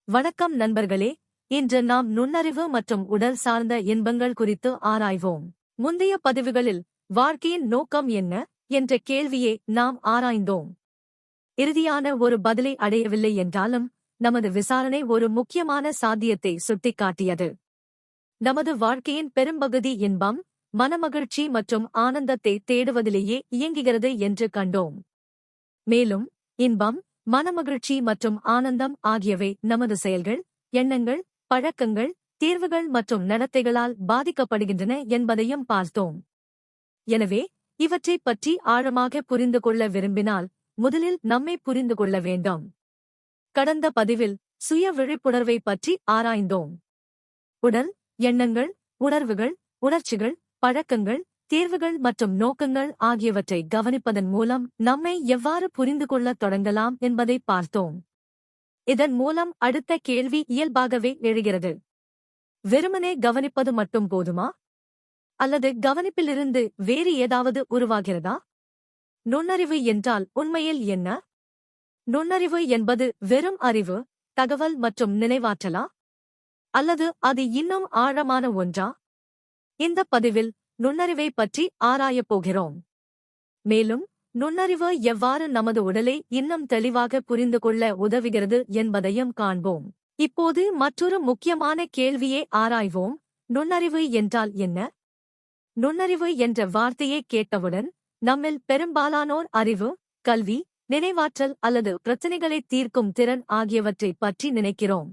வணக்கம் நண்பர்களே, இன்று நாம் நுண்ணறிவு மற்றும் உடல் சார்ந்த இன்பங்கள் குறித்து ஆராய்வோம். முந்தைய பதிவுகளில் வாழ்க்கையின் நோக்கம் என்ன என்ற கேள்வியை நாம் ஆராய்ந்தோம். இறுதியான ஒரு பதிலை அடையவில்லை என்றாலும் நமது விசாரணை ஒரு முக்கியமான சாத்தியத்தை சுட்டிக்காட்டியது. நமது வாழ்க்கையின் பெரும்பகுதி இன்பம், மனமகிழ்ச்சி மற்றும் ஆனந்தத்தை தேடுவதிலேயே இயங்குகிறது என்று கண்டோம். மேலும் இன்பம், மனமகிழ்ச்சி மற்றும் ஆனந்தம் ஆகியவை நமது செயல்கள், எண்ணங்கள், பழக்கங்கள், தீர்வுகள் மற்றும் நடத்தைகளால் பாதிக்கப்படுகின்றன என்பதையும் பார்த்தோம். எனவே இவற்றைப் பற்றி ஆழமாக புரிந்து கொள்ள விரும்பினால் முதலில் நம்மை புரிந்து கொள்ள வேண்டும். கடந்த பதிவில் சுய விழிப்புணர்வை பற்றி ஆராய்ந்தோம். உடல், எண்ணங்கள், உணர்வுகள், உணர்ச்சிகள், பழக்கங்கள், தேர்வுகள் மற்றும் நோக்கங்கள் ஆகியவற்றை கவனிப்பதன் மூலம் நம்மை எவ்வாறு புரிந்து கொள்ளத் தொடங்கலாம் என்பதை பார்த்தோம். இதன் மூலம் அடுத்த கேள்வி இயல்பாகவே எழுகிறது. வெறுமனே கவனிப்பது மட்டும் போதுமா? அல்லது கவனிப்பிலிருந்து வேறு ஏதாவது உருவாகிறதா? நுண்ணறிவு என்றால் உண்மையில் என்ன? நுண்ணறிவு என்பது வெறும் அறிவு, தகவல் மற்றும் நினைவாற்றலா? அல்லது அது இன்னும் ஆழமான ஒன்றா? இந்த பதிவில் நுண்ணறிவை பற்றி ஆராயப் போகிறோம். மேலும் நுண்ணறிவு எவ்வாறு நமது உடலை இன்னும் தெளிவாக புரிந்து கொள்ள உதவுகிறது என்பதையும் காண்போம். இப்போது மற்றொரு முக்கியமான கேள்வியை ஆராய்வோம். நுண்ணறிவு என்றால் என்ன? நுண்ணறிவு என்ற வார்த்தையை கேட்டவுடன் நம்மில் பெரும்பாலானோர் அறிவு, கல்வி, நினைவாற்றல் அல்லது பிரச்சினைகளை தீர்க்கும் திறன் ஆகியவற்றைப் பற்றி நினைக்கிறோம்.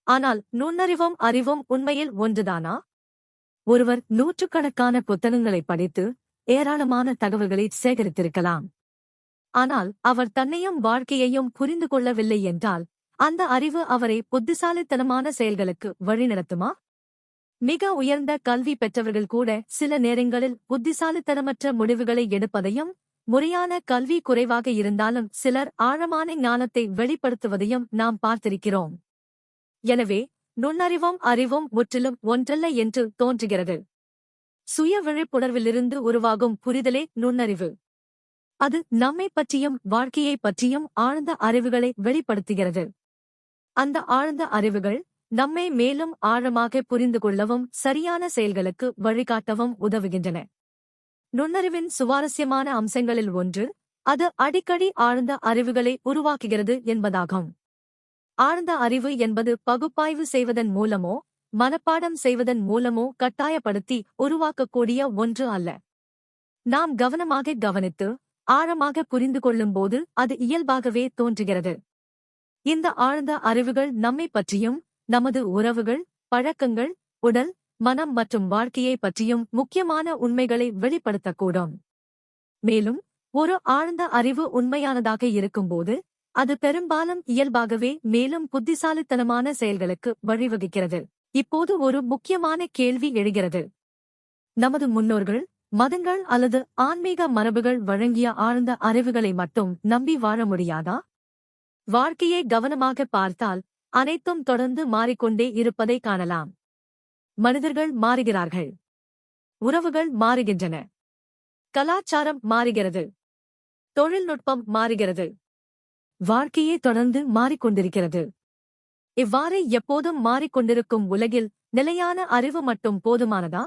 ஆனால் நுண்ணறிவும் அறிவும் உண்மையில் ஒன்றுதானா? ஒருவர் நூற்றுக்கணக்கான புத்தகங்களை படித்து ஏராளமான தகவல்களை சேகரித்திருக்கலாம். ஆனால் அவர் தன்னையும் வாழ்க்கையையும் புரிந்து கொள்ளவில்லை என்றால் அந்த அறிவு அவரை புத்திசாலித்தனமான செயல்களுக்கு வழிநடத்துமா? மிக உயர்ந்த கல்வி பெற்றவர்கள் கூட சில நேரங்களில் புத்திசாலித்தனமற்ற முடிவுகளை எடுப்பதையும், முறையான கல்வி குறைவாக இருந்தாலும் சிலர் ஆழமான ஞானத்தை வெளிப்படுத்துவதையும் நாம் பார்த்திருக்கிறோம். எனவே நுண்ணறிவும் அறிவும் முற்றிலும் ஒன்றல்ல என்று தோன்றுகிறது. சுய விழிப்புணர்விலிருந்து உருவாகும் புரிதலே நுண்ணறிவு. அது நம்மை பற்றியும் வாழ்க்கையைப் பற்றியும் ஆழ்ந்த அறிவுகளை வெளிப்படுத்துகிறது. அந்த ஆழ்ந்த அறிவுகள் நம்மை மேலும் ஆழமாக புரிந்து கொள்ளவும் சரியான செயல்களுக்கு வழிகாட்டவும் உதவுகின்றன. நுண்ணறிவின் சுவாரஸ்யமான அம்சங்களில் ஒன்று அது அடிக்கடி ஆழ்ந்த அறிவுகளை உருவாக்குகிறது என்பதாகும். ஆழ்ந்த அறிவு என்பது பகுப்பாய்வு செய்வதன் மூலமோ மனப்பாடம் செய்வதன் மூலமோ கட்டாயப்படுத்தி உருவாக்கக்கூடிய ஒன்று அல்ல. நாம் கவனமாக கவனித்து ஆழமாக புரிந்து கொள்ளும்போது அது இயல்பாகவே தோன்றுகிறது. இந்த ஆழ்ந்த அறிவுகள் நம்மை பற்றியும், நமது உறவுகள், பழக்கங்கள், உடல், மனம் மற்றும் வாழ்க்கையை பற்றியும் முக்கியமான உண்மைகளை வெளிப்படுத்தக்கூடும். மேலும் ஒரு ஆழ்ந்த அறிவு உண்மையானதாக இருக்கும்போது அது பெரும்பாலும் இயல்பாகவே மேலும் புத்திசாலித்தனமான செயல்களுக்கு வழிவகுக்கிறது. இப்போது ஒரு முக்கியமான கேள்வி எழுகிறது. நமது முன்னோர்கள், மதங்கள் அல்லது ஆன்மீக மரபுகள் வழங்கிய ஆழ்ந்த அறிவுகளை மட்டும் நம்பி வாழ முடியாதா? வாழ்க்கையை கவனமாக பார்த்தால் அனைத்தும் தொடர்ந்து மாறிக்கொண்டே இருப்பதை காணலாம். மனிதர்கள் மாறுகிறார்கள். உறவுகள் மாறுகின்றன. கலாச்சாரம் மாறுகிறது. தொழில்நுட்பம் மாறுகிறது. வாழ்க்கையே தொடர்ந்து மாறிக்கொண்டிருக்கிறது. இவ்வாறு எப்போதும் மாறிக்கொண்டிருக்கும் உலகில் நிலையான அறிவு மட்டும் போதுமானதா?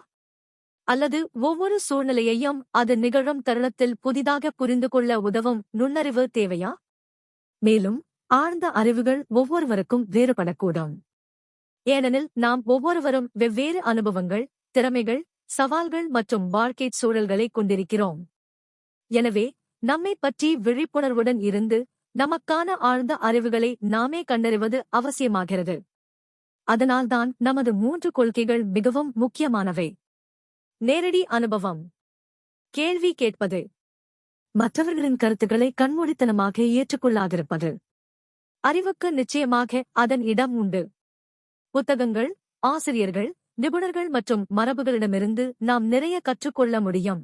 அல்லது ஒவ்வொரு சூழ்நிலையையும் அது நிகழும் தருணத்தில் புதிதாக புரிந்து கொள்ள உதவும் நுண்ணறிவு தேவையா? மேலும் ஆழ்ந்த அறிவுகள் ஒவ்வொருவருக்கும் வேறுபடக்கூடும். ஏனெனில் நாம் ஒவ்வொருவரும் வெவ்வேறு அனுபவங்கள், திறமைகள், சவால்கள் மற்றும் வாழ்க்கைச் சூழல்களை கொண்டிருக்கிறோம். எனவே நம்மை பற்றி விழிப்புணர்வுடன் இருந்து நமக்கான ஆழ்ந்த அறிவுகளை நாமே கண்டறிவது அவசியமாகிறது. அதனால்தான் நமது 3 கொள்கைகள் மிகவும் முக்கியமானவை. நேரடி அனுபவம். கேள்வி கேட்பது. மற்றவர்களின் கருத்துக்களை கண்மூடித்தனமாக ஏற்றுக்கொள்ளாதிருப்பது. அறிவுக்கு நிச்சயமாக அதன் இடம் உண்டு. புத்தகங்கள், ஆசிரியர்கள், நிபுணர்கள் மற்றும் மரபுகளிடமிருந்து நாம் நிறைய கற்றுக்கொள்ள முடியும்.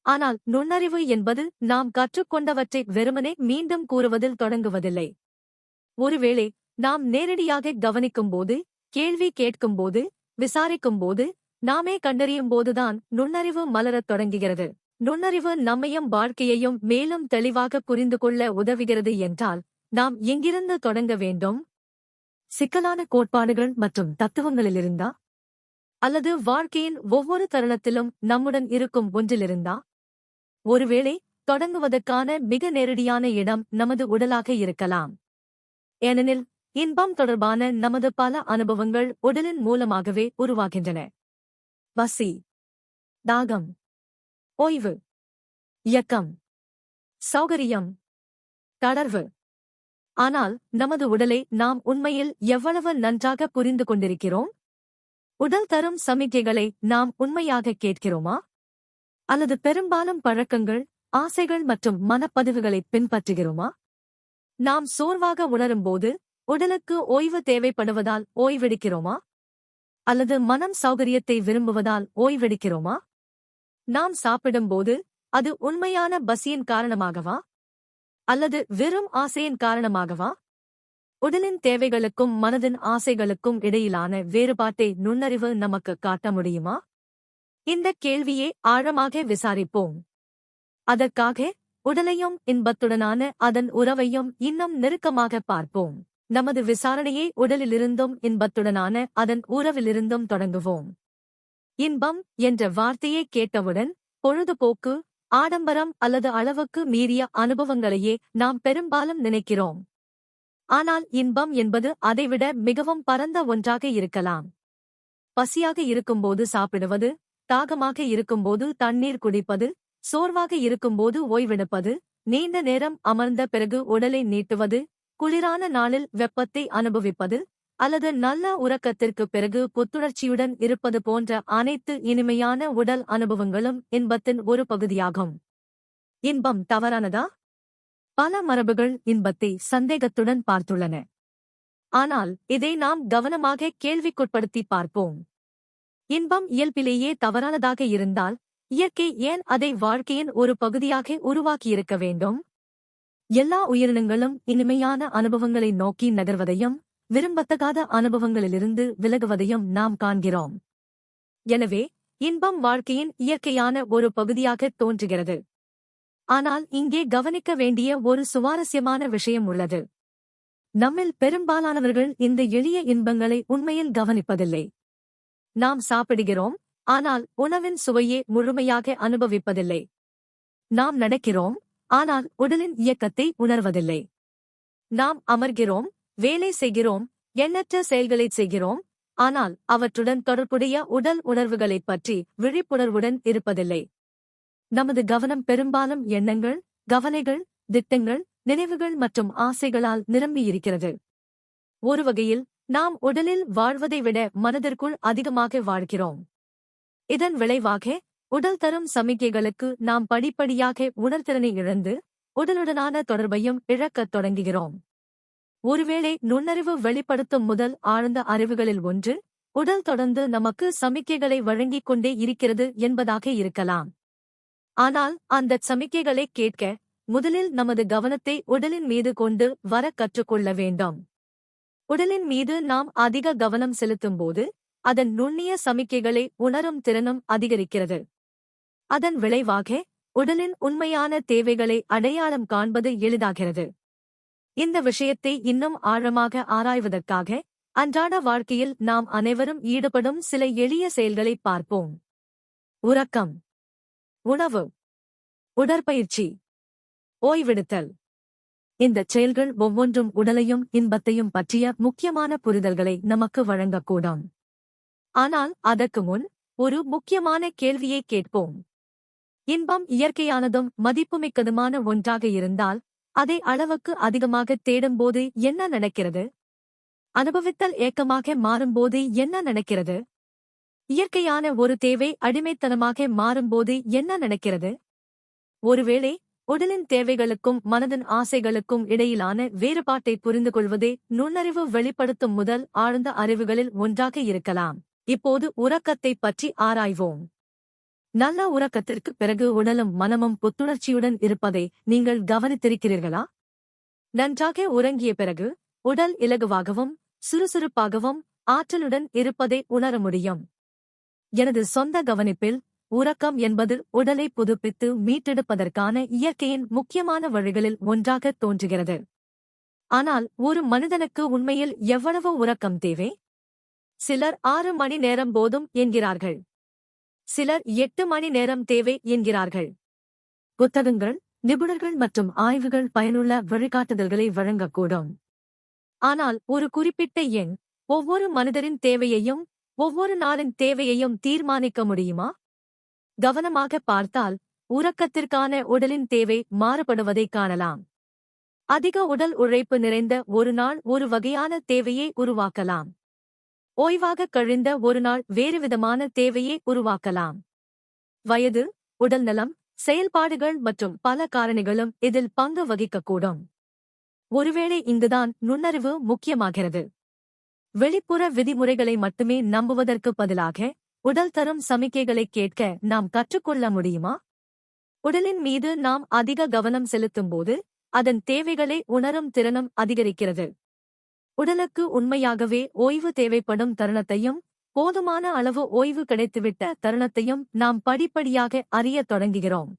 ஆனால் நுண்ணறிவு என்பது நாம் கற்றுக்கொண்டவற்றை வெறுமனே மீண்டும் கூறுவதில் தொடங்குவதில்லை. ஒருவேளை நாம் நேரடியாக கவனிக்கும்போது, கேள்வி கேட்கும்போது, விசாரிக்கும்போது, நாமே கண்டறியும்போதுதான் நுண்ணறிவு மலரத் தொடங்குகிறது. நுண்ணறிவு நம்மையும் வாழ்க்கையையும் மேலும் தெளிவாக புரிந்து கொள்ள உதவுகிறது என்றால் நாம் எங்கிருந்து தொடங்க வேண்டும்? சிக்கலான கோட்பாடுகள் மற்றும் தத்துவங்களிலிருந்தா? அல்லது வாழ்க்கையின் ஒவ்வொரு தருணத்திலும் நம்முடன் இருக்கும் ஒன்றிலிருந்தா? ஒருவேளை தொடங்குவதற்கான மிக நேரடியான இடம் நமது உடலாக இருக்கலாம். ஏனெனில் இன்பம் தொடர்பான நமது பல அனுபவங்கள் உடலின் மூலமாகவே உருவாகின்றன. பசி, தாகம், ஓய்வு, இயக்கம், சௌகரியம், தளர்வு. ஆனால் நமது உடலை நாம் உண்மையில் எவ்வளவு நன்றாக புரிந்து கொண்டிருக்கிறோம்? உடல் தரும் சமிக்கைகளை நாம் உண்மையாக கேட்கிறோமா? அல்லது பெரும்பாலும் பழக்கங்கள், ஆசைகள் மற்றும் மனப்பதிவுகளை பின்பற்றுகிறோமா? நாம் சோர்வாக உணரும்போது உடலுக்கு ஓய்வு தேவைப்படுவதால் ஓய்வெடுக்கிறோமா? அல்லது மனம் சௌகரியத்தை விரும்புவதால் ஓய்வெடுக்கிறோமா? நாம் சாப்பிடும்போது அது உண்மையான பசியின் காரணமாகவா? அல்லது வெறும் ஆசையின் காரணமாகவா? உடலின் தேவைகளுக்கும் மனதின் ஆசைகளுக்கும் இடையிலான வேறுபாட்டை நுண்ணறிவு நமக்கு காட்ட முடியுமா? இந்த கேள்வியை ஆழமாக விசாரிப்போம். அதற்காக உடலையும் இன்பத்துடனான அதன் உறவையும் இன்னும் நெருக்கமாக பார்ப்போம். நமது விசாரணையை உடலிலிருந்தும் இன்பத்துடனான அதன் உறவிலிருந்தும் தொடங்குவோம். இன்பம் என்ற வார்த்தையை கேட்டவுடன் பொழுதுபோக்கு, ஆடம்பரம் அல்லது அளவுக்கு மீறிய அனுபவங்களையே நாம் பெரும்பாலும் நினைக்கிறோம். ஆனால் இன்பம் என்பது அதைவிட மிகவும் பரந்த ஒன்றாக இருக்கலாம். பசியாக இருக்கும்போது சாப்பிடுவது, தாகமாக இருக்கும்போது தண்ணீர் குடிப்பது, சோர்வாக இருக்கும்போது ஓய்வெடுப்பது, நீண்ட நேரம் அமர்ந்த பிறகு உடலை நீட்டுவது, குளிரான நாளில் வெப்பத்தை அனுபவிப்பது, அல்லது நல்ல உறக்கத்திற்குப் பிறகு புத்துணர்ச்சியுடன் இருப்பது போன்ற அனைத்து இனிமையான உடல் அனுபவங்களும் இன்பத்தின் ஒரு பகுதியாகும். இன்பம் தவறானதா? பல மரபுகள் இன்பத்தை சந்தேகத்துடன் பார்த்துள்ளன. ஆனால் இதை நாம் கவனமாக கேள்விக்குட்படுத்தி பார்ப்போம். இன்பம் இயல்பிலேயே தவறானதாக இருந்தால் இயற்கை ஏன் அதை வாழ்க்கையின் ஒரு பகுதியாக உருவாக்கியிருக்க வேண்டும்? எல்லா உயிரினங்களும் இனிமையான அனுபவங்களை நோக்கி நகர்வதையும் விரும்பத்தகாத அனுபவங்களிலிருந்து விலகுவதையும் நாம் காண்கிறோம். எனவே இன்பம் வாழ்க்கையின் இயற்கையான ஒரு பகுதியாக தோன்றுகிறது. ஆனால் இங்கே கவனிக்க வேண்டிய ஒரு சுவாரஸ்யமான விஷயம் உள்ளது. நம்மில் பெரும்பாலானவர்கள் இந்த எளிய இன்பங்களை உண்மையில் கவனிப்பதில்லை. நாம் சாப்பிடுகிறோம், ஆனால் உணவின் சுவையை முழுமையாக அனுபவிப்பதில்லை. நாம் நடக்கிறோம், ஆனால் உடலின் இயக்கத்தை உணர்வதில்லை. நாம் அமர்கிறோம், வேலை செய்கிறோம், எண்ணற்ற செயல்களைச் செய்கிறோம், ஆனால் அவற்றுடன் தொடர்புடைய உடல் உணர்வுகளைப் பற்றி விழிப்புணர்வுடன் இருப்பதில்லை. நமது கவனம் பெரும்பாலும் எண்ணங்கள், கவலைகள், திட்டங்கள், நினைவுகள் மற்றும் ஆசைகளால் நிரம்பியிருக்கிறது. ஒரு வகையில் நாம் உடலில் வாழ்வதை விட மனதிற்குள் அதிகமாக வாழ்கிறோம். இதன் விளைவாக உடல் தரும் சமிக்கைகளுக்கு நாம் படிப்படியாக உணர்திறனை இழந்து உடலுடனான தொடர்பையும் இழக்கத் தொடங்குகிறோம். ஒருவேளை நுண்ணறிவு வெளிப்படுத்தும் முதல் ஆழ்ந்த அறிவுகளில் ஒன்று உடல் தொடர்ந்து நமக்கு சமிக்கைகளை வழங்கிக் கொண்டே இருக்கிறது என்பதாக இருக்கலாம். ஆனால் அந்த சமிக்கைகளை கேட்க முதலில் நமது கவனத்தை உடலின் மீது கொண்டு வர கற்றுக்கொள்ள வேண்டும். உடலின் மீது நாம் அதிக கவனம் செலுத்தும்போது அதன் நுண்ணிய சமிக்கைகளை உணரும் திறனும் அதிகரிக்கிறது. அதன் விளைவாக உடலின் உண்மையான தேவைகளை அடையாளம் காண்பது எளிதாகிறது. இந்த விஷயத்தை இன்னும் ஆழமாக ஆராய்வதற்காக அன்றாட வாழ்க்கையில் நாம் அனைவரும் ஈடுபடும் சில எளிய செயல்களை பார்ப்போம். உறக்கம், உணவு, உடற்பயிற்சி, ஓய்வெடுத்தல். இந்தச் செயல்கள் ஒவ்வொன்றும் உடலையும் இன்பத்தையும் பற்றிய முக்கியமான புரிதல்களை நமக்கு வழங்கக்கூடும். ஆனால் அதற்கு முன் ஒரு முக்கியமான கேள்வியை கேட்போம். இன்பம் இயற்கையானதும் மதிப்புமிக்கதுமான ஒன்றாக இருந்தால் அதை அளவுக்கு அதிகமாக தேடும்போது என்ன நடக்கிறது? அனுபவித்தல் ஏக்கமாக மாறும்போது என்ன நடக்கிறது? இயற்கையான ஒரு தேவை அடிமைத்தனமாக மாறும்போது என்ன நடக்கிறது? ஒருவேளை உடலின் தேவைகளுக்கும் மனதின் ஆசைகளுக்கும் இடையிலான வேறுபாட்டை புரிந்துகொள்வதே நுண்ணறிவு வெளிப்படுத்தும் முதல் ஆழ்ந்த அறிவுகளில் ஒன்றாக இருக்கலாம். இப்போது உறக்கத்தைப் பற்றி ஆராய்வோம். நல்ல உறக்கத்திற்குப் பிறகு உடலும் மனமும் புத்துணர்ச்சியுடன் இருப்பதை நீங்கள் கவனித்திருக்கிறீர்களா? நன்றாக உறங்கிய பிறகு உடல் இலகுவாகவும் சுறுசுறுப்பாகவும் ஆற்றலுடன் இருப்பதை உணர முடியும். எனது சொந்த கவனிப்பில் உறக்கம் என்பது உடலை புதுப்பித்து மீட்டெடுப்பதற்கான இயற்கையின் முக்கியமான வழிகளில் ஒன்றாக தோன்றுகிறது. ஆனால் ஒரு மனிதனுக்கு உண்மையில் எவ்வளவு உறக்கம் தேவை? சிலர் 6 மணி நேரம் போதும் என்கிறார்கள். சிலர் 8 மணி நேரம் தேவை என்கிறார்கள். புத்தகங்கள், நிபுணர்கள் மற்றும் ஆய்வுகள் பயனுள்ள வழிகாட்டுதல்களை வழங்கக்கூடும். ஆனால் ஒரு குறிப்பிட்ட எண் ஒவ்வொரு மனிதரின் தேவையையும் ஒவ்வொரு நாளின் தேவையையும் தீர்மானிக்க முடியுமா? கவனமாக பார்த்தால் உறக்கத்திற்கான உடலின் தேவை மாறுபடுவதைக் காணலாம். அதிக உடல் உழைப்பு நிறைந்த ஒரு நாள் ஒரு வகையான தேவையை உருவாக்கலாம். ஓய்வாக கழிந்த ஒரு நாள் வேறுவிதமான தேவையை உருவாக்கலாம். வயது, உடல்நலம், செயல்பாடுகள் மற்றும் பல காரணிகளும் இதில் பங்கு வகிக்கக்கூடும். ஒருவேளை இங்குதான் நுண்ணறிவு முக்கியமாகிறது. வெளிப்புற விதிமுறைகளை மட்டுமே நம்புவதற்கு பதிலாக உடல் தரும் சமிக்கைகளைக் கேட்க நாம் கற்றுக்கொள்ள முடியுமா? உடலின் மீது நாம் அதிக கவனம் செலுத்தும்போது அதன் தேவைகளை உணரும் திறனும் அதிகரிக்கிறது. உடலுக்கு உண்மையாகவே ஓய்வு தேவைப்படும் தருணத்தையும் போதுமான அளவு ஓய்வு கிடைத்துவிட்ட தருணத்தையும் நாம் படிப்படியாக அறியத் தொடங்குகிறோம்.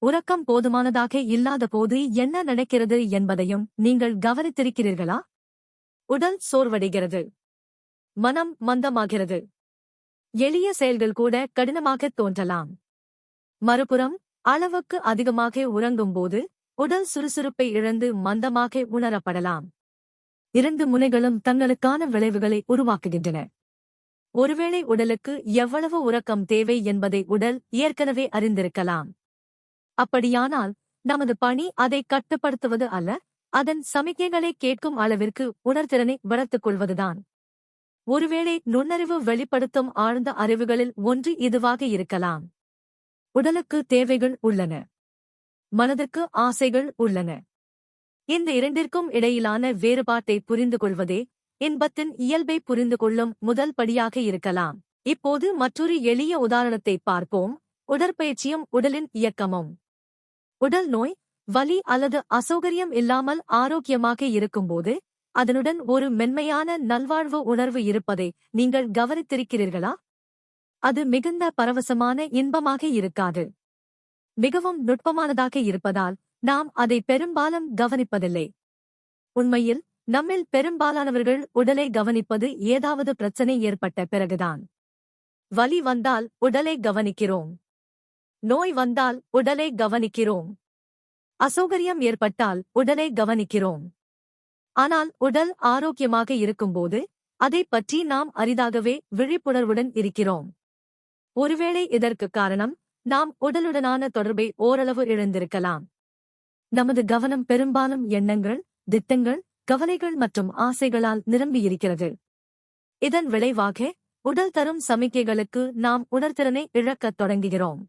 உறக்கம் போதுமானதாக இல்லாத போது என்ன நடக்கிறது என்பதையும் நீங்கள் கவனித்திருக்கிறீர்களா? உடல் சோர்வடைகிறது. மனம் மந்தமாகிறது. எளிய செயல்கள் கூட கடினமாகத் தோன்றலாம். மறுபுறம் அளவுக்கு அதிகமாக உறங்கும்போது உடல் சுறுசுறுப்பை இழந்து மந்தமாக உணரப்படலாம். 2 முனைகளும் தங்களுக்கான விளைவுகளை உருவாக்குகின்றன. ஒருவேளை உடலுக்கு எவ்வளவு உறக்கம் தேவை என்பதை உடல் ஏற்கனவே அறிந்திருக்கலாம். அப்படியானால் நமது பணி அதை கட்டுப்படுத்துவது அல்ல, அதன் சமிக்கைகளை கேட்கும் அளவிற்கு உணர்திறனை வளர்த்துக் கொள்வதுதான். ஒருவேளை நுண்ணறிவு வெளிப்படுத்தும் ஆழ்ந்த அறிவுகளில் ஒன்று இதுவாக இருக்கலாம். உடலுக்கு தேவைகள் உள்ளன. மனதிற்கு ஆசைகள் உள்ளன. இந்த இரண்டிற்கும் இடையிலான வேறுபாட்டை புரிந்து கொள்வதே இன்பத்தின் இயல்பை புரிந்து கொள்ளும் முதல் படியாக இருக்கலாம். இப்போது மற்றொரு எளிய உதாரணத்தை பார்ப்போம். உடற்பயிற்சியும் உடலின் இயக்கமும். உடல் நோய், வலி அல்லது அசௌகரியம் இல்லாமல் ஆரோக்கியமாக இருக்கும்போது அதனுடன் ஒரு மென்மையான நல்வாழ்வு உணர்வு இருப்பதை நீங்கள் கவனித்திருக்கிறீர்களா? அது மிகுந்த பரவசமான இன்பமாக இருக்காது. மிகவும் நுட்பமானதாக இருப்பதால் நாம் அதை பெரும்பாலும் கவனிப்பதில்லை. உண்மையில் நம்மில் பெரும்பாலானவர்கள் உடலை கவனிப்பது ஏதாவது பிரச்சனை ஏற்பட்ட பிறகுதான். வலி வந்தால் உடலை கவனிக்கிறோம். நோய் வந்தால் உடலை கவனிக்கிறோம். அசௌகரியம் ஏற்பட்டால் உடலை கவனிக்கிறோம். ஆனால் உடல் ஆரோக்கியமாக இருக்கும்போது அதைப் பற்றி நாம் அரிதாகவே விழிப்புணர்வுடன் இருக்கிறோம். ஒருவேளை இதற்கு காரணம் நாம் உடலுடனான தொடர்பை ஓரளவு இழந்திருக்கலாம். நமது கவனம் பெரும்பாலும் எண்ணங்கள், திட்டங்கள், கவலைகள் மற்றும் ஆசைகளால் நிரம்பியிருக்கிறது. இதன் விளைவாக உடல் தரும் சமிக்கைகளுக்கு நாம் உணர்திறனை இழக்கத் தொடங்குகிறோம்.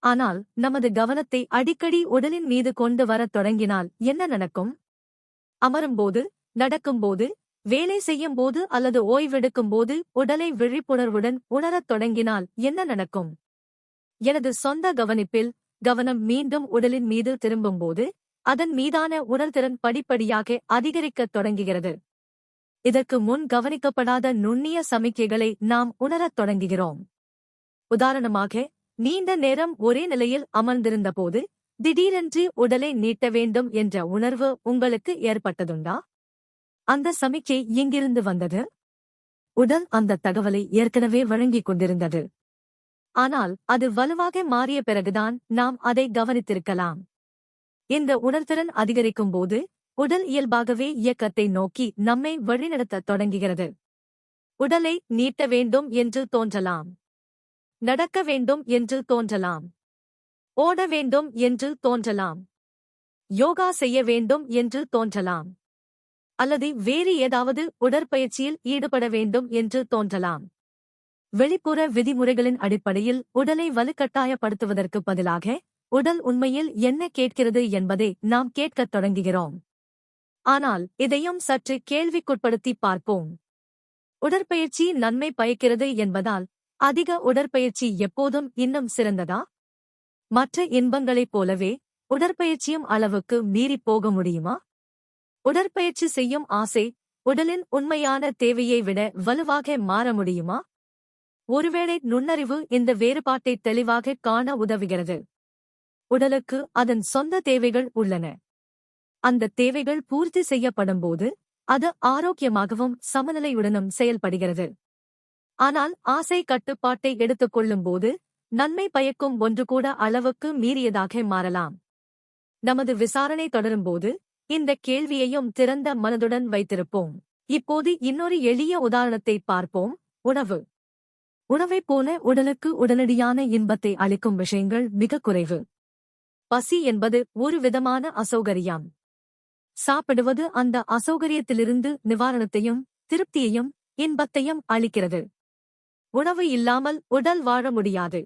ஆனால் நமது கவனத்தை அடிக்கடி உடலின் மீது கொண்டு வரத் தொடங்கினால் என்ன நடக்கும்? அமரும்போது, நடக்கும்போது, வேலை செய்யும்போது அல்லது ஓய்வெடுக்கும்போது உடலை விழிப்புணர்வுடன் உணரத் தொடங்கினால் என்ன நடக்கும்? எனது சொந்த கவனிப்பில் கவனம் மீண்டும் உடலின் மீது திரும்பும்போது அதன் மீதான உணர்திறன் படிப்படியாக அதிகரிக்கத் தொடங்குகிறது. இதற்கு முன் கவனிக்கப்படாத நுண்ணிய சமிக்கைகளை நாம் உணரத் தொடங்குகிறோம். உதாரணமாக, நீண்ட நேரம் ஒரே நிலையில் அமர்ந்திருந்தபோது திடீரென்று உடலை நீட்ட வேண்டும் என்ற உணர்வு உங்களுக்கு ஏற்பட்டதுண்டா? அந்த சமிக்கை எங்கிருந்து வந்தது? உடல் அந்த தகவலை ஏற்கனவே வழங்கிக் கொண்டிருந்தது. ஆனால் அது வலுவாக மாறிய பிறகுதான் நாம் அதை கவனித்திருக்கலாம். இந்த உணர்திறன் அதிகரிக்கும்போது உடல் இயல்பாகவே இயக்கத்தை நோக்கி நம்மை வழிநடத்தத் தொடங்குகிறது. உடலை நீட்ட வேண்டும் என்று தோன்றலாம். நடக்க வேண்டும் என்று தோன்றலாம். ஓட வேண்டும் என்று தோன்றலாம். யோகா செய்ய வேண்டும் என்று தோன்றலாம். அல்லது வேறு ஏதாவது உடற்பயிற்சியில் ஈடுபட வேண்டும் என்று தோன்றலாம். வெளிப்புற விதிமுறைகளின் அடிப்படையில் உடலை வலுக்கட்டாயப்படுத்துவதற்கு பதிலாக உடல் உண்மையில் என்ன கேட்கிறது என்பதை நாம் கேட்கத் தொடங்குகிறோம். ஆனால் இதையும் சற்று கேள்விக்குட்படுத்தி பார்ப்போம். உடற்பயிற்சி நன்மை பயக்கிறது என்பதால் அதிக உடற்பயிற்சி எப்போதும் இன்னும் சிறந்ததா? மற்ற இன்பங்களைப் போலவே உடற்பயிற்சியும் அளவுக்கு மீறிப் போக முடியுமா? உடற்பயிற்சி செய்யும் ஆசை உடலின் உண்மையான தேவையை விட வலுவாக மாற முடியுமா? ஒருவேளை நுண்ணறிவு இந்த வேறுபாட்டை தெளிவாக காண உதவுகிறது. உடலுக்கு அதன் சொந்த தேவைகள் உள்ளன. அந்த தேவைகள் பூர்த்தி செய்யப்படும்போது அது ஆரோக்கியமாகவும் சமநிலையுடனும் செயல்படுகிறது. ஆனால் ஆசை கட்டுப்பாட்டை எடுத்துக்கொள்ளும்போது நன்மை பயக்கும் ஒன்று கூட அளவுக்கு மீறியதாக மாறலாம். நமது விசாரணை தொடரும்போது இந்த கேள்வியையும் திறந்த மனதுடன் வைத்திருப்போம். இப்போது இன்னொரு எளிய உதாரணத்தை பார்ப்போம். உணவு. உணவைப் போல உடலுக்கு உடனடியான இன்பத்தை அளிக்கும் விஷயங்கள் மிக குறைவு. பசி என்பது ஒரு விதமான அசௌகரியம். சாப்பிடுவது அந்த அசௌகரியத்திலிருந்து நிவாரணத்தையும் திருப்தியையும் இன்பத்தையும் அளிக்கிறது. உணவு இல்லாமல் உடல் வாழ முடியாது.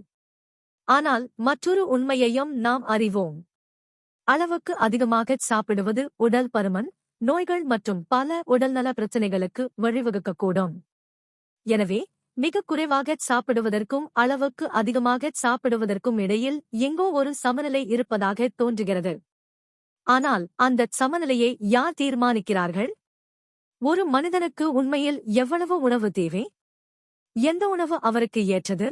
ஆனால் மற்றொரு உண்மையையும் நாம் அறிவோம். அளவுக்கு அதிகமாகச் சாப்பிடுவது உடல் பருமன், நோய்கள் மற்றும் பல உடல்நல பிரச்சினைகளுக்கு வழிவகுக்கக்கூடும். எனவே மிகக் குறைவாகச் சாப்பிடுவதற்கும் அளவுக்கு அதிகமாகச் சாப்பிடுவதற்கும் இடையில் எங்கோ ஒரு சமநிலை இருப்பதாக தோன்றுகிறது. ஆனால் அந்தச் சமநிலையை யார் தீர்மானிக்கிறார்கள்? ஒரு மனிதனுக்கு உண்மையில் எவ்வளவு உணவு தேவை? எந்த உணவு அவருக்கு ஏற்றது?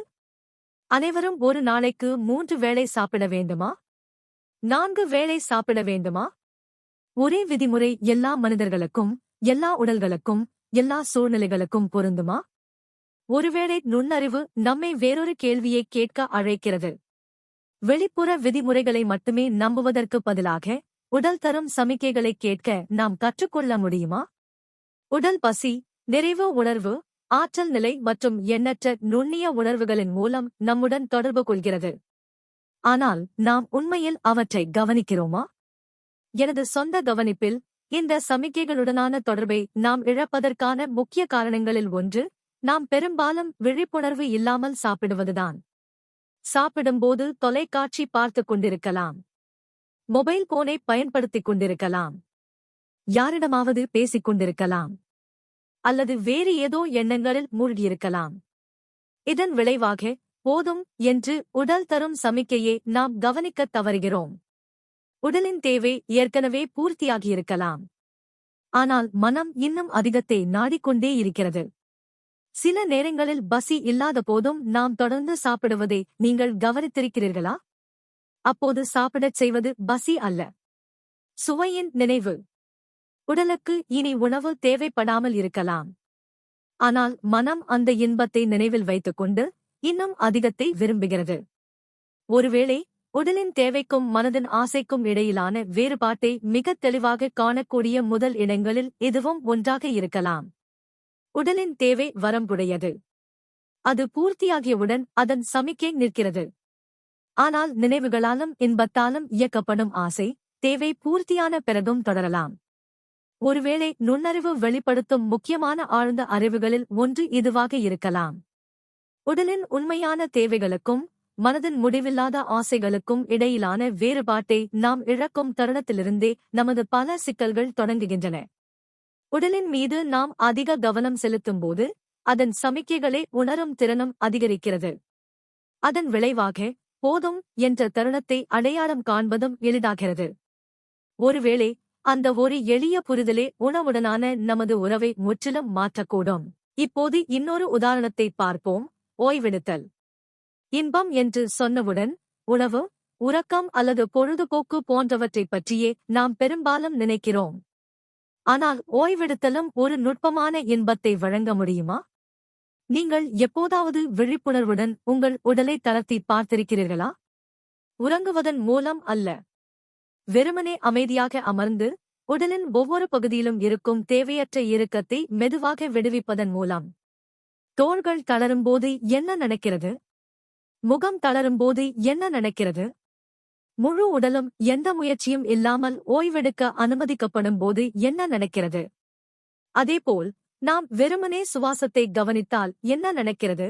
அனைவரும் ஒரு நாளைக்கு 3 வேளை சாப்பிட வேண்டுமா? 4 வேளை சாப்பிட வேண்டுமா? ஒரே விதிமுறை எல்லா மனிதர்களுக்கும், எல்லா உடல்களுக்கும், எல்லா சூழ்நிலைகளுக்கும் பொருந்துமா? ஒருவேளை நுண்ணறிவு நம்மை வேறொரு கேள்வியை கேட்க அழைக்கிறது. வெளிப்புற விதிமுறைகளை மட்டுமே நம்புவதற்கு பதிலாக உடல் தரும் சமிக்கைகளை கேட்க நாம் கற்றுக்கொள்ள முடியுமா? உடல் பசி, நிறைவு உணர்வு, ஆற்றல் நிலை மற்றும் எண்ணற்ற நுண்ணிய உணர்வுகளின் மூலம் நம்முடன் தொடர்பு கொள்கிறது. ஆனால் நாம் உண்மையில் அவற்றை கவனிக்கிறோமா? எனது சொந்த கவனிப்பில் இந்த சமிக்கைகளுடனான தொடர்பை நாம் இழப்பதற்கான முக்கிய காரணங்களில் ஒன்று நாம் பெரும்பாலும் விழிப்புணர்வு இல்லாமல் சாப்பிடுவதுதான். சாப்பிடும்போது தொலைக்காட்சி பார்த்துக் கொண்டிருக்கலாம். மொபைல் போனை பயன்படுத்திக் கொண்டிருக்கலாம். யாரிடமாவது பேசிக் கொண்டிருக்கலாம். அல்லது வேறு ஏதோ எண்ணங்களில் மூழ்கியிருக்கலாம். இதன் விளைவாக போதும் என்று உடல் தரும் சமிக்கையை நாம் கவனிக்கத் தவறுகிறோம். உடலின் தேவை ஏற்கனவே பூர்த்தியாகியிருக்கலாம். ஆனால் மனம் இன்னும் அதிகத்தை நாடிக்கொண்டே இருக்கிறது. சில நேரங்களில் பசி இல்லாத போதும் நாம் தொடர்ந்து சாப்பிடுவதை நீங்கள் கவனித்திருக்கிறீர்களா? அப்போது சாப்பிடச் செய்வது பசி அல்ல, சுவையின் நினைவு. உடலுக்கு இனி உணவு தேவைப்படாமல் இருக்கலாம். ஆனால் மனம் அந்த இன்பத்தை நினைவில் வைத்துக்கொண்டு இன்னும் அதிகத்தை விரும்புகிறது. ஒருவேளை உடலின் தேவைக்கும் மனதின் ஆசைக்கும் இடையிலான வேறுபாட்டை மிகத் தெளிவாக காணக்கூடிய முதல் இடங்களில் இதுவும் ஒன்றாக இருக்கலாம். உடலின் தேவை வரம்புடையது. அது பூர்த்தியாகியவுடன் அதன் சமிக்கை நிற்கிறது. ஆனால் நினைவுகளாலும் இன்பத்தாலும் இயக்கப்படும் ஆசை, தேவை பூர்த்தியான பிறகும் தொடரலாம். ஒருவேளை நுண்ணறிவு வெளிப்படுத்தும் முக்கியமான ஆழ்ந்த அறிவுகளில் ஒன்று இதுவாக இருக்கலாம். உடலின் உண்மையான தேவைகளுக்கும் மனதின் முடிவில்லாத ஆசைகளுக்கும் இடையிலான வேறுபாட்டை நாம் இழக்கும் தருணத்திலிருந்தே நமது பல சிக்கல்கள் தொடங்குகின்றன. உடலின் மீது நாம் அதிக கவனம் செலுத்தும்போது அதன் சமிக்கைகளை உணரும் திறனும் அதிகரிக்கிறது. அதன் விளைவாக போதும் என்ற தருணத்தை அடையாளம் காண்பதும் எளிதாகிறது. ஒருவேளை அந்த ஒரு எளிய புரிதலே உணவுடனான நமது உறவை முற்றிலும் மாற்றக்கூடும். இப்போது இன்னொரு உதாரணத்தை பார்ப்போம். ஓய்வெடுத்தல். இன்பம் என்று சொன்னவுடன் உணவு, உறக்கம் அல்லது பொழுதுபோக்கு போன்றவற்றைப் பற்றியே நாம் பெரும்பாலும் நினைக்கிறோம். ஆனால் ஓய்வெடுத்தலும் ஒரு நுட்பமான இன்பத்தை வழங்க முடியுமா? நீங்கள் எப்போதாவது விழிப்புணர்வுடன் உங்கள் உடலை தளர்த்தி பார்த்திருக்கிறீர்களா? உறங்குவதன் மூலம் அல்ல, வெறுமனே அமைதியாக அமர்ந்து உடலின் ஒவ்வொரு பகுதியிலும் இருக்கும் தேவையற்ற இறுக்கத்தை மெதுவாக விடுவிப்பதன் மூலம். தோள்கள் தளரும்போது என்ன நடக்கிறது? முகம் தளரும்போது என்ன நடக்கிறது? முழு உடலும் எந்த முயற்சியும் இல்லாமல் ஓய்வெடுக்க அனுமதிக்கப்படும் போது என்ன நடக்கிறது? அதேபோல் நாம் வெறுமனே சுவாசத்தை கவனித்தால் என்ன நடக்கிறது?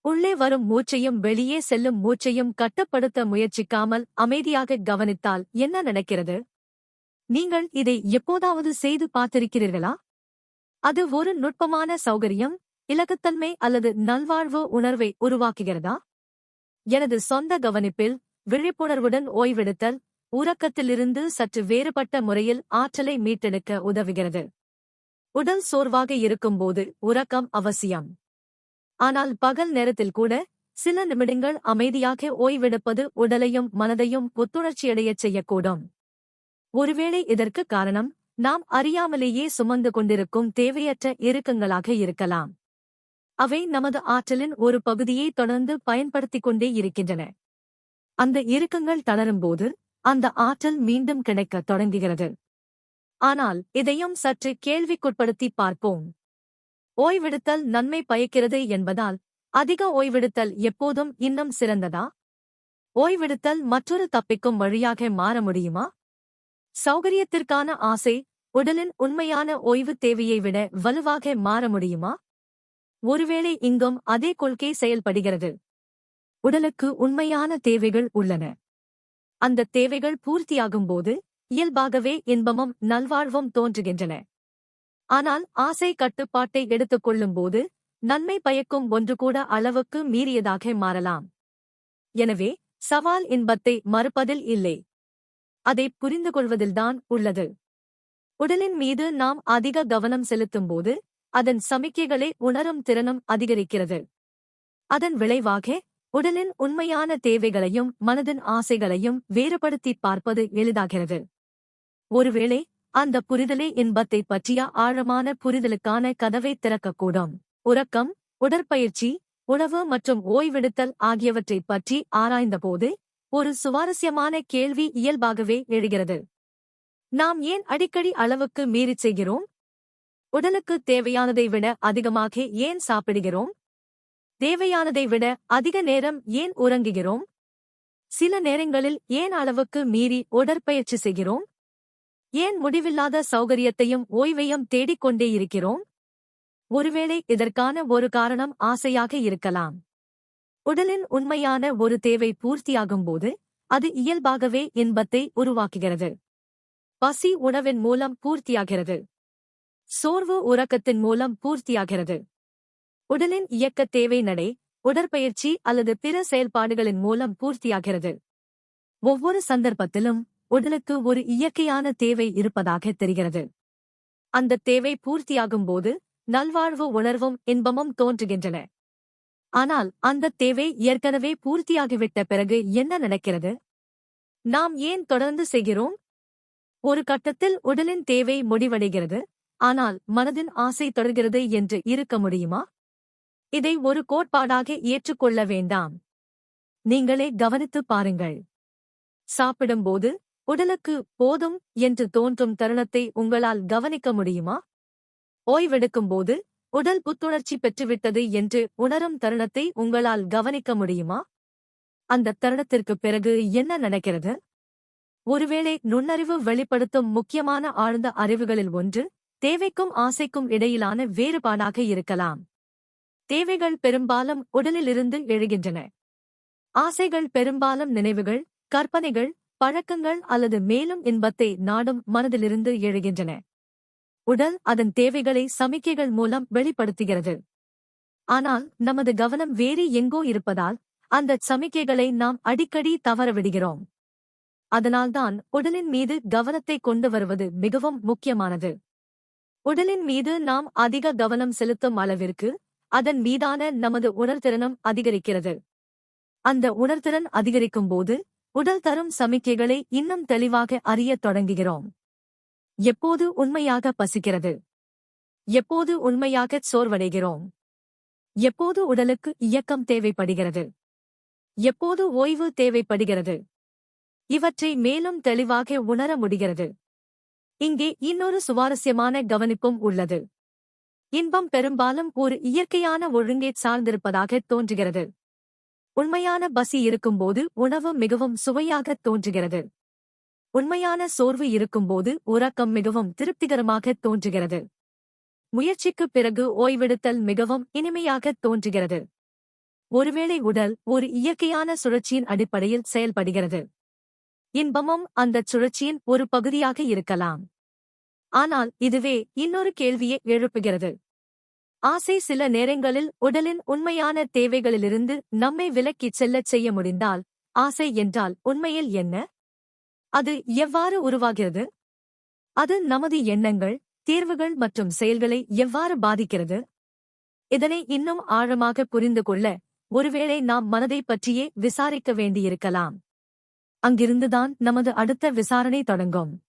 உள்ளே வரும் மூச்சையும் வெளியே செல்லும் மூச்சையும் கட்டுப்படுத்த முயற்சிக்காமல் அமைதியாக கவனித்தால் என்ன நடக்கிறது? நீங்கள் இதை எப்போதாவது செய்து பார்த்திருக்கிறீர்களா? அது ஒரு நுட்பமான சௌகரியம், இலகுத்தன்மை அல்லது நல்வாழ்வு உணர்வை உருவாக்குகிறதா? எனது சொந்த கவனிப்பில் விழிப்புணர்வுடன் ஓய்வெடுத்தல் உறக்கத்திலிருந்து சற்று வேறுபட்ட முறையில் ஆற்றலை மீட்டெடுக்க உதவுகிறது. உடல் சோர்வாக இருக்கும்போது உறக்கம் அவசியம். ஆனால் பகல் நேரத்தில் கூட சில நிமிடங்கள் அமைதியாக ஓய்வெடுப்பது உடலையும் மனதையும் புத்துணர்ச்சியடையச் செய்யக்கூடும். ஒருவேளை இதற்கு காரணம் நாம் அறியாமலேயே சுமந்து கொண்டிருக்கும் தேவையற்ற இறுக்கங்களாக இருக்கலாம். அவை நமது ஆற்றலின் ஒரு பகுதியை தொடர்ந்து பயன்படுத்திக் கொண்டே இருக்கின்றன. அந்த இறுக்கங்கள் தளரும்போது அந்த ஆற்றல் மீண்டும் கிடைக்கத் தொடங்குகிறது. ஆனால் இதையும் சற்று கேள்விக்குட்படுத்தி பார்ப்போம். ஓய்வெடுத்தல் நன்மை பயக்கிறது என்பதால் அதிக ஓய்வெடுத்தல் எப்போதும் இன்னும் சிறந்ததா? ஓய்வெடுத்தல் மற்றொரு தப்பிக்கும் வழியாக மாற முடியுமா? சௌகரியத்திற்கான ஆசை உடலின் உண்மையான ஓய்வு தேவையை விட வலுவாக மாற முடியுமா? ஒருவேளை இங்கும் அதே கொள்கை செயல்படுகிறது. உடலுக்கு உண்மையான தேவைகள் உள்ளன. அந்த தேவைகள் பூர்த்தியாகும்போது இயல்பாகவே இன்பமும் நல்வாழ்வும் தோன்றுகின்றன. ஆனால் ஆசை கட்டுப்பாட்டை எடுத்துக் கொள்ளும்போது நன்மை பயக்கும் ஒன்று கூட அளவுக்கு மீறியதாக மாறலாம். எனவே சவால் இன்பத்தை மறுப்பதில் இல்லை, அதை புரிந்து கொள்வதில்தான் உள்ளது. உடலின் மீது நாம் அதிக கவனம் செலுத்தும்போது அதன் சமிக்கைகளை உணரும் திறனும் அதிகரிக்கிறது. அதன் விளைவாக உடலின் உண்மையான தேவைகளையும் மனதின் ஆசைகளையும் வேறுபடுத்திப் பார்ப்பது எளிதாகிறது. ஒருவேளை அந்த புரிதலே இன்பத்தை பற்றிய ஆழமான புரிதலுக்கான கதவை திறக்கக்கூடும். உறக்கம், உடற்பயிற்சி, உணவு மற்றும் ஓய்வெடுத்தல் ஆகியவற்றைப் பற்றி ஆராய்ந்தபோது ஒரு சுவாரஸ்யமான கேள்வி இயல்பாகவே எழுகிறது. நாம் ஏன் அடிக்கடி அளவுக்கு மீறிச் செய்கிறோம்? உடலுக்கு தேவையானதை விட அதிகமாக ஏன் சாப்பிடுகிறோம்? தேவையானதை விட அதிக நேரம் ஏன் உறங்குகிறோம்? சில நேரங்களில் ஏன் அளவுக்கு மீறி உடற்பயிற்சி செய்கிறோம்? ஏன் முடிவில்லாத சௌகரியத்தையும் ஓய்வையும் தேடிக்கொண்டே இருக்கிறோம்? ஒருவேளை இதற்கான ஒரு காரணம் ஆசையாக இருக்கலாம். உடலின் உண்மையான ஒரு தேவை பூர்த்தியாகும்போது அது இயல்பாகவே இன்பத்தை உருவாக்குகிறது. பசி உணவின் மூலம் பூர்த்தியாகிறது. சோர்வு உறக்கத்தின் மூலம் பூர்த்தியாகிறது. உடலின் இயக்கத் தேவை நடை, உடற்பயிற்சி அல்லது பிற செயல்பாடுகளின் மூலம் பூர்த்தியாகிறது. ஒவ்வொரு சந்தர்ப்பத்திலும் உடலுக்கு ஒரு இயற்கையான தேவை இருப்பதாக தெரிகிறது. அந்த தேவை பூர்த்தியாகும்போது நல்வாழ்வு உணர்வும் இன்பமும் தோன்றுகின்றன. ஆனால் அந்த தேவை ஏற்கனவே பூர்த்தியாகிவிட்ட பிறகு என்ன நடக்கிறது? நாம் ஏன் தொடர்ந்து செய்கிறோம்? ஒரு கட்டத்தில் உடலின் தேவை முடிவடைகிறது, ஆனால் மனதின் ஆசை தொடர்கிறது என்று இருக்க முடியுமா? இதை ஒரு கோட்பாடாக ஏற்றுக்கொள்ள வேண்டாம். நீங்களே கவனித்துப் பாருங்கள். சாப்பிடும்போது உடலுக்கு போதும் என்று தோன்றும் தருணத்தை உங்களால் கவனிக்க முடியுமா? ஓய்வெடுக்கும்போது உடல் புத்துணர்ச்சி பெற்றுவிட்டது என்று உணரும் தருணத்தை உங்களால் கவனிக்க முடியுமா? அந்த தருணத்திற்குப் பிறகு என்ன நடக்கிறது? ஒருவேளை நுண்ணறிவு வெளிப்படுத்தும் முக்கியமான ஆழ்ந்த அறிவுகளில் ஒன்று தேவைக்கும் ஆசைக்கும் இடையிலான வேறுபாடாக இருக்கலாம். தேவைகள் பெரும்பாலும் உடலிலிருந்து எழுகின்றன. ஆசைகள் பெரும்பாலும் நினைவுகள், கற்பனைகள், பழக்கங்கள் அல்லது மேலும் இன்பத்தை நாடும் மனதிலிருந்து எழுகின்றன. உடல் அதன் தேவைகளை சமிக்கைகள் மூலம் வெளிப்படுத்துகிறது. ஆனால் நமது கவனம் வேறு எங்கோ இருப்பதால் அந்த சமிக்கைகளை நாம் அடிக்கடி தவறவிடுகிறோம். அதனால்தான் உடலின் மீது கவனத்தை கொண்டு வருவது மிகவும் முக்கியமானது. உடலின் மீது நாம் அதிக கவனம் செலுத்தும் அளவிற்கு அதன் மீதான நமது உணர்திறனும் அதிகரிக்கிறது. அந்த உணர்திறன் அதிகரிக்கும்போது உடல் தரும் சமிக்கைகளை இன்னும் தெளிவாக அறியத் தொடங்குகிறோம். எப்போது உண்மையாக பசிக்கிறது? எப்போது உண்மையாகச் சோர்வடைகிறோம்? எப்போது உடலுக்கு இயக்கம் தேவைப்படுகிறது? எப்போது ஓய்வு தேவைப்படுகிறது? இவற்றை மேலும் தெளிவாக உணர முடிகிறது. இங்கே இன்னொரு சுவாரஸ்யமான கவனிப்பும் உள்ளது. இன்பம் பெரும்பாலும் ஒரு இயற்கையான ஒழுங்கைச் சார்ந்திருப்பதாக தோன்றுகிறது. உண்மையான பசி இருக்கும்போது உணவு மிகவும் சுவையாகத் தோன்றுகிறது. உண்மையான சோர்வு இருக்கும்போது உறக்கம் மிகவும் திருப்திகரமாகத் தோன்றுகிறது. முயற்சிக்குப் பிறகு ஓய்வெடுத்தல் மிகவும் இனிமையாகத் தோன்றுகிறது. ஒருவேளை உடல் ஒரு இயற்கையான சுழற்சியின் அடிப்படையில் செயல்படுகிறது. இன்பமும் அந்தச் சுழற்சியின் ஒரு பகுதியாக இருக்கலாம். ஆனால் இதுவே இன்னொரு கேள்வியை எழுப்புகிறது. ஆசை சில நேரங்களில் உடலின் உண்மையான தேவைகளிலிருந்து நம்மை விலக்கிச் செல்லச் செய்ய முடிந்தால் ஆசை என்றால் உண்மையில் என்ன? அது எவ்வாறு உருவாகிறது? அது நமது எண்ணங்கள், தேர்வுகள் மற்றும் செயல்களை எவ்வாறு பாதிக்கிறது? இதனை இன்னும் ஆழமாக புரிந்து கொள்ள ஒருவேளை நாம் மனதைப் பற்றியே விசாரிக்க வேண்டியிருக்கலாம். அங்கிருந்துதான் நமது அடுத்த விசாரணை தொடங்கும்.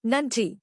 நன்றி.